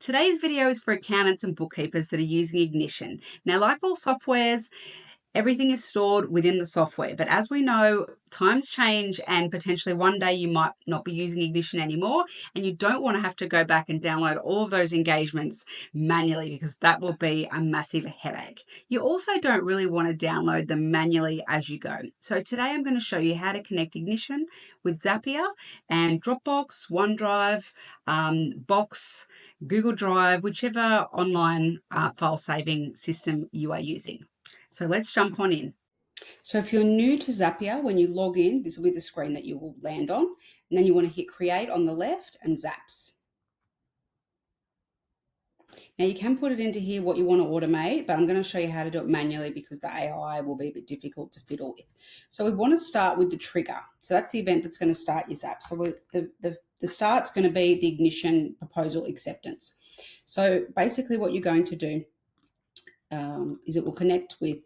Today's video is for accountants and bookkeepers that are using Ignition. Now, like all softwares, everything is stored within the software, but as we know, times change and potentially one day you might not be using Ignition anymore, and you don't want to have to go back and download all of those engagements manually because that will be a massive headache. You also don't really want to download them manually as you go. So today I'm going to show you how to connect Ignition with Zapier and Dropbox, OneDrive, Box, Google Drive, whichever online file saving system you are using. So let's jump on in. So if you're new to Zapier, when you log in, this will be the screen that you will land on. And then you want to hit create on the left and Zaps. Now you can put it into here what you want to automate, but I'm going to show you how to do it manually because the AI will be a bit difficult to fiddle with. So we want to start with the trigger. So that's the event that's going to start your Zap. So the start's going to be the Ignition proposal acceptance. So basically what you're going to do is it will connect with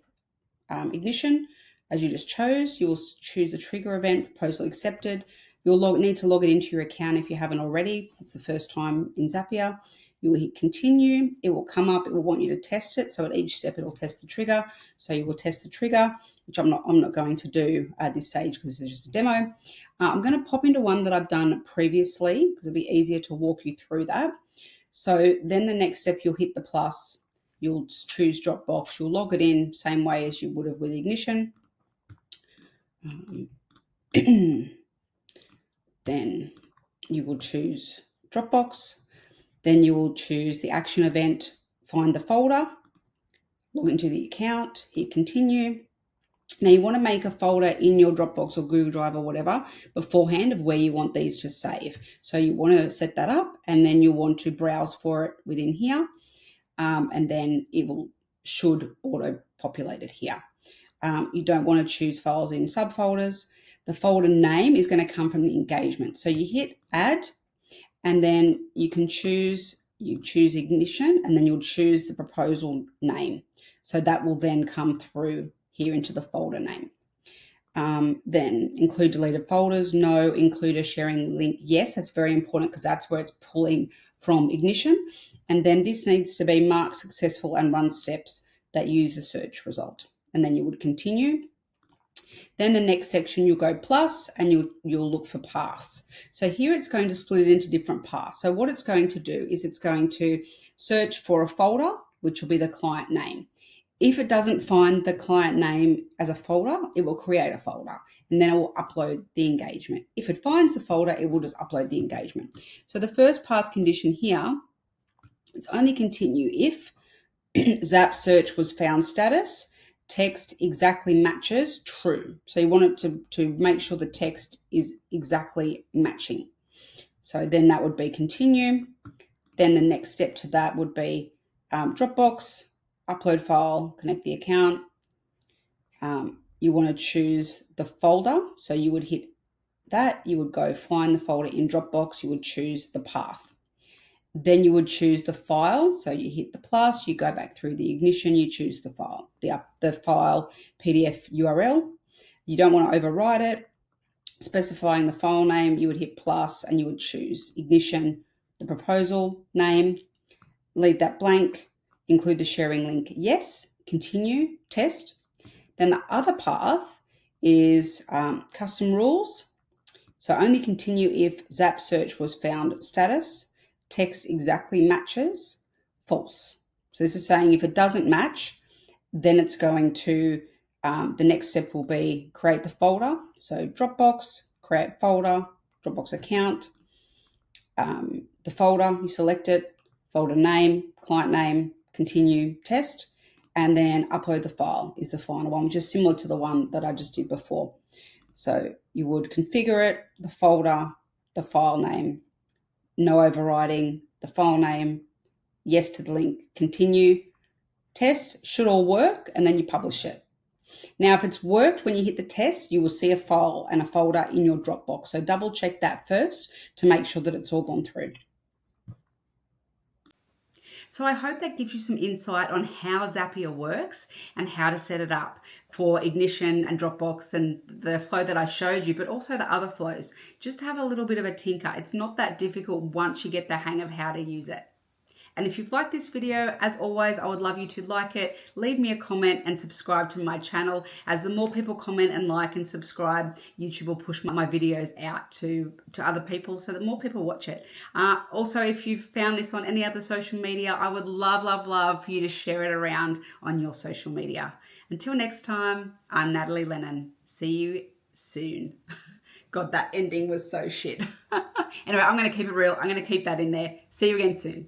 Ignition as you just chose. You will choose the trigger event, proposal accepted. You'll need to log it into your account if you haven't already. If it's the first time in Zapier. You will hit continue. It will come up. It will want you to test it. So at each step, it will test the trigger. So you will test the trigger, which I'm not going to do at this stage because this is just a demo. I'm going to pop into one that I've done previously because it'll be easier to walk you through that. So then the next step, you'll hit the plus. You'll choose Dropbox. You'll log it in same way as you would have with Ignition. Then you will choose Dropbox. Then you will choose the action event, find the folder, log into the account, hit continue. Now you want to make a folder in your Dropbox or Google Drive or whatever beforehand of where you want these to save. So you want to set that up and then you want to browse for it within here. And then it should auto-populate it here. You don't want to choose files in subfolders. The folder name is going to come from the engagement. So you hit add, and then you choose Ignition, and then you'll choose the proposal name. So that will then come through here into the folder name. Then include deleted folders, no. Include a sharing link, yes. That's very important because that's where it's pulling from Ignition. And then this needs to be marked successful and run steps that use the search result. And then you would continue. Then the next section, you'll go plus and you'll look for paths. So here it's going to split it into different paths. So what it's going to do is it's going to search for a folder, which will be the client name. If it doesn't find the client name as a folder, it will create a folder and then it will upload the engagement. If it finds the folder, it will just upload the engagement. So the first path condition here is only continue if Zap search was found status, text exactly matches true. So you want it to make sure the text is exactly matching. So then that would be continue. Then the next step to that would be Dropbox, upload file, connect the account. You want to choose the folder. So you would hit that. You would go find the folder in Dropbox. You would choose the path. Then you would choose the file. So you hit the plus, you go back through the Ignition, you choose the file, the file PDF URL. You don't want to overwrite it. Specifying the file name, you would hit plus and you would choose Ignition, the proposal name, leave that blank, include the sharing link, yes, continue, test. Then the other path is custom rules. So only continue if Zap search was found status, text exactly matches, false. So this is saying if it doesn't match, then it's going to, the next step will be create the folder. So Dropbox, create folder, Dropbox account, the folder, you select it, folder name, client name, continue, test, and then upload the file is the final one, which is similar to the one that I just did before. So you would configure it, the folder, the file name, no overriding, the file name, yes to the link, continue, test, should all work, and then you publish it. Now, if it's worked when you hit the test, you will see a file and a folder in your Dropbox. So double check that first to make sure that it's all gone through. So I hope that gives you some insight on how Zapier works and how to set it up for Ignition and Dropbox and the flow that I showed you, but also the other flows. Just have a little bit of a tinker. It's not that difficult once you get the hang of how to use it. And if you've liked this video, as always, I would love you to like it, leave me a comment and subscribe to my channel. As the more people comment and like and subscribe, YouTube will push my videos out to other people so that more people watch it. Also, if you've found this on any other social media, I would love for you to share it around on your social media. Until next time, I'm Natalie Lennon. See you soon. God, that ending was so shit. Anyway, I'm going to keep it real. I'm going to keep that in there. See you again soon.